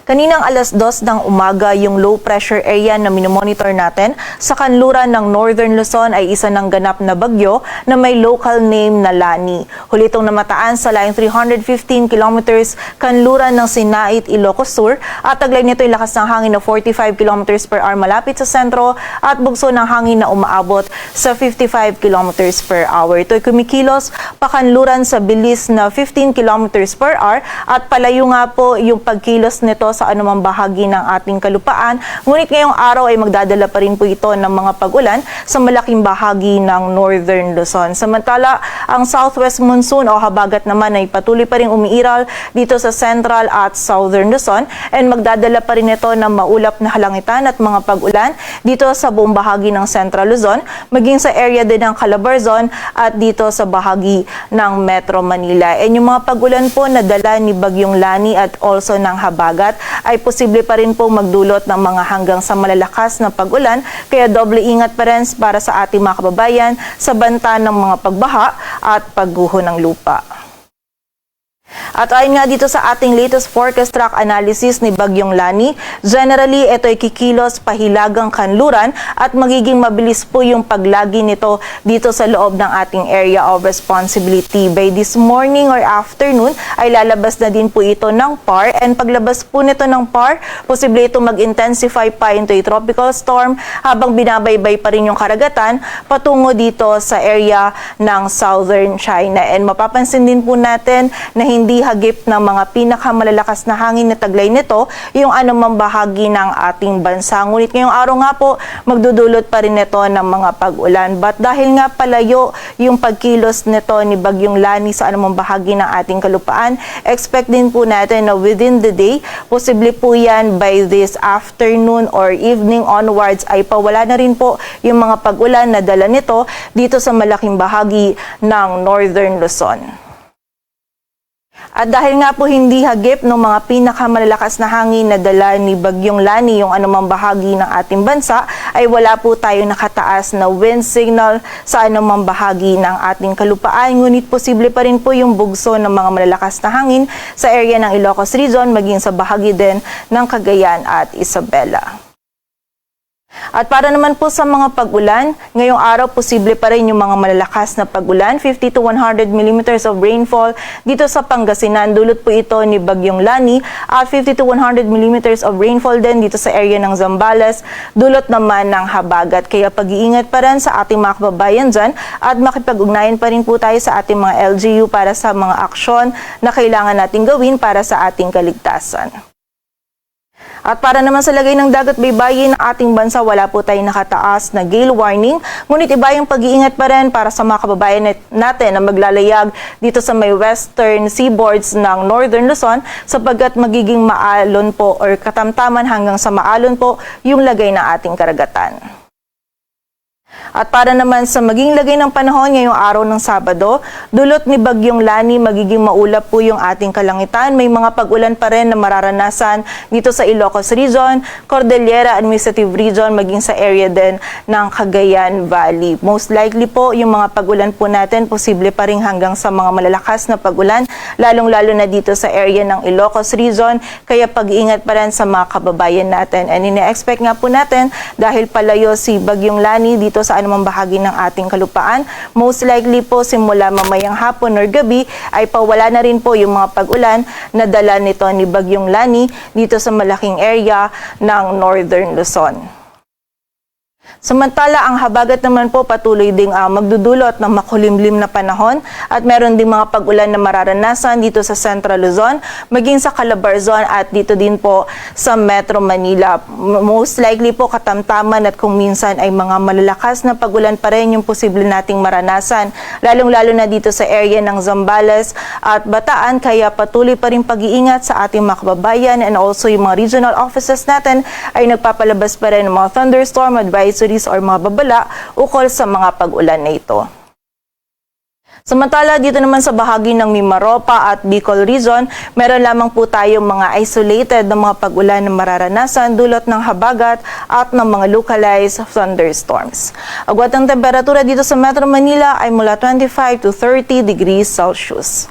Kaninang alas 2 ng umaga, yung low pressure area na minomonitor natin sa kanluran ng Northern Luzon ay isa ng ganap na bagyo na may local name na Lani. Huli itong namataan sa layong 315 kilometers kanluran ng Sinait, Ilocos Sur at taglay nito ay lakas ng hangin na 45 kilometers per hour malapit sa sentro at bugso ng hangin na umaabot sa 55 kilometers per hour. Ito ay kumikilos pakanluran sa bilis na 15 kilometers per hour at palayo nga po yung pagkilos nito sa anumang bahagi ng ating kalupaan. Ngunit ngayong araw ay magdadala pa rin po ito ng mga pag-ulan sa malaking bahagi ng Northern Luzon. Samantala, ang southwest monsoon o habagat naman ay patuloy pa rin umiiral dito sa Central at Southern Luzon and magdadala pa rin ito ng maulap na halangitan at mga pag-ulan dito sa buong bahagi ng Central Luzon, maging sa area din ng Calabarzon at dito sa bahagi ng Metro Manila. And yung mga pag-ulan po na dala ni Bagyong Lani at also ng habagat ay posible pa rin pong magdulot ng mga hanggang sa malalakas na pag-ulan, kaya doble ingat pa rin para sa ating mga kababayan sa banta ng mga pagbaha at pagguho ng lupa. At ayon nga dito sa ating latest forecast track analysis ni Bagyong Lani, generally ito ay kikilos pahilagang kanluran at magiging mabilis po yung paglagi nito dito sa loob ng ating area of responsibility. By this morning or afternoon ay lalabas na din po ito ng PAR, and paglabas po nito ng PAR, posible ito mag-intensify pa into a tropical storm habang binabaybay pa rin yung karagatan patungo dito sa area ng Southern China. And mapapansin din po natin na hindi hagip ng mga pinakamalalakas na hangin na taglay nito yung anumang bahagi ng ating bansa. Ngunit ngayong araw nga po, magdudulot pa rin nito ng mga pag-ulan. But dahil nga palayo yung pagkilos nito ni Bagyong Lani sa anumang bahagi ng ating kalupaan, expect din po natin na within the day, posible po yan by this afternoon or evening onwards ay pawala na rin po yung mga pag-ulan na dala nito dito sa malaking bahagi ng Northern Luzon. At dahil nga po hindi hagip ng mga pinakamalalakas na hangin na dala ni Bagyong Lani yung anumang bahagi ng ating bansa, ay wala po tayo nakataas na wind signal sa anumang bahagi ng ating kalupaan. Ngunit posible pa rin po yung bugso ng mga malalakas na hangin sa area ng Ilocos Region, maging sa bahagi din ng Cagayan at Isabela. At para naman po sa mga pag-ulan, ngayong araw posible pa rin yung mga malalakas na pag-ulan, 50 to 100 millimeters of rainfall dito sa Pangasinan. Dulot po ito ni Bagyong Lani at 50 to 100 millimeters of rainfall din dito sa area ng Zambales, dulot naman ng habagat. Kaya pag-iingat pa rin sa ating mga kababayan dyan at makipag-ugnayan pa rin po tayo sa ating mga LGU para sa mga aksyon na kailangan nating gawin para sa ating kaligtasan. At para naman sa lagay ng dagat baybayin ng ating bansa, wala po tayong nakataas na gale warning. Ngunit iba yung pag-iingat pa rin para sa mga kababayan natin na maglalayag dito sa may western seaboards ng Northern Luzon, sapagkat magiging maalon po or katamtaman hanggang sa maalon po yung lagay ng ating karagatan. At para naman sa maging lagay ng panahon ngayong araw ng Sabado, dulot ni Bagyong Lani, magiging maulap po yung ating kalangitan. May mga pag-ulan pa rin na mararanasan dito sa Ilocos Region, Cordillera Administrative Region, maging sa area din ng Cagayan Valley. Most likely po yung mga pag-ulan po natin, posible pa rin hanggang sa mga malalakas na pag-ulan, lalong-lalo na dito sa area ng Ilocos Region. Kaya pag-iingat pa rin sa mga kababayan natin. And ine-expect nga po natin, dahil palayo si Bagyong Lani dito sa anumang bahagi ng ating kalupaan, most likely po simula mamayang hapon or gabi ay pawala na rin po yung mga pag-ulan na dala nito ni Bagyong Lani dito sa malaking area ng Northern Luzon. Samantala, ang habagat naman po patuloy ding magdudulot ng makulimlim na panahon at meron ding mga pag-ulan na mararanasan dito sa Central Luzon, maging sa Calabarzon at dito din po sa Metro Manila. Most likely po katamtaman at kung minsan ay mga malalakas na pag-ulan pa rin yung posible nating maranasan, lalong-lalo na dito sa area ng Zambales at Bataan. Kaya patuloy pa rin pag-iingat sa ating mga kababayan, and also yung mga regional offices natin ay nagpapalabas pa rin ng mga thunderstorm advisories or mga babala ukol sa mga pag-ulan na ito. Samantala, dito naman sa bahagi ng Mimaropa at Bicol Region, meron lamang po tayong mga isolated na mga pag-ulan na mararanasan dulot ng habagat at ng mga localized thunderstorms. Agwat ng temperatura dito sa Metro Manila ay mula 25 to 30 degrees Celsius.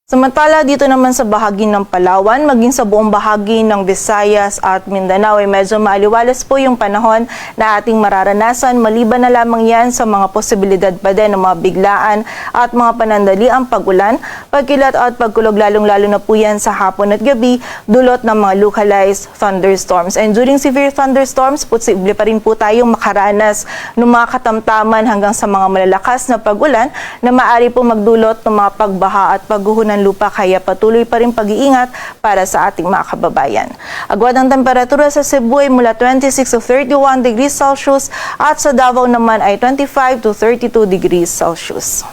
Samantala, dito naman sa bahagi ng Palawan, maging sa buong bahagi ng Visayas at Mindanao ay medyo maaliwalas po yung panahon na ating mararanasan. Maliban na lamang yan sa mga posibilidad pa din ng mga biglaan at mga panandaliang pag-ulan, pagkilat at pagkulog, lalong-lalo na po yan sa hapon at gabi, dulot ng mga localized thunderstorms. And during severe thunderstorms, posible pa rin po tayong makaranas ng mga katamtaman hanggang sa mga malalakas na pag-ulan na maaari po magdulot ng mga pagbaha at pagguho ng lupa, kaya patuloy pa rin pag-iingat para sa ating mga kababayan. Agwat ang temperatura sa Cebu ay mula 26 to 31 degrees Celsius at sa Davao naman ay 25 to 32 degrees Celsius.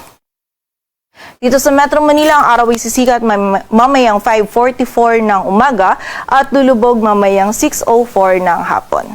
Dito sa Metro Manila, ang araw ay sisikat mamayang 5:44 ng umaga at lulubog mamayang 6:04 ng hapon.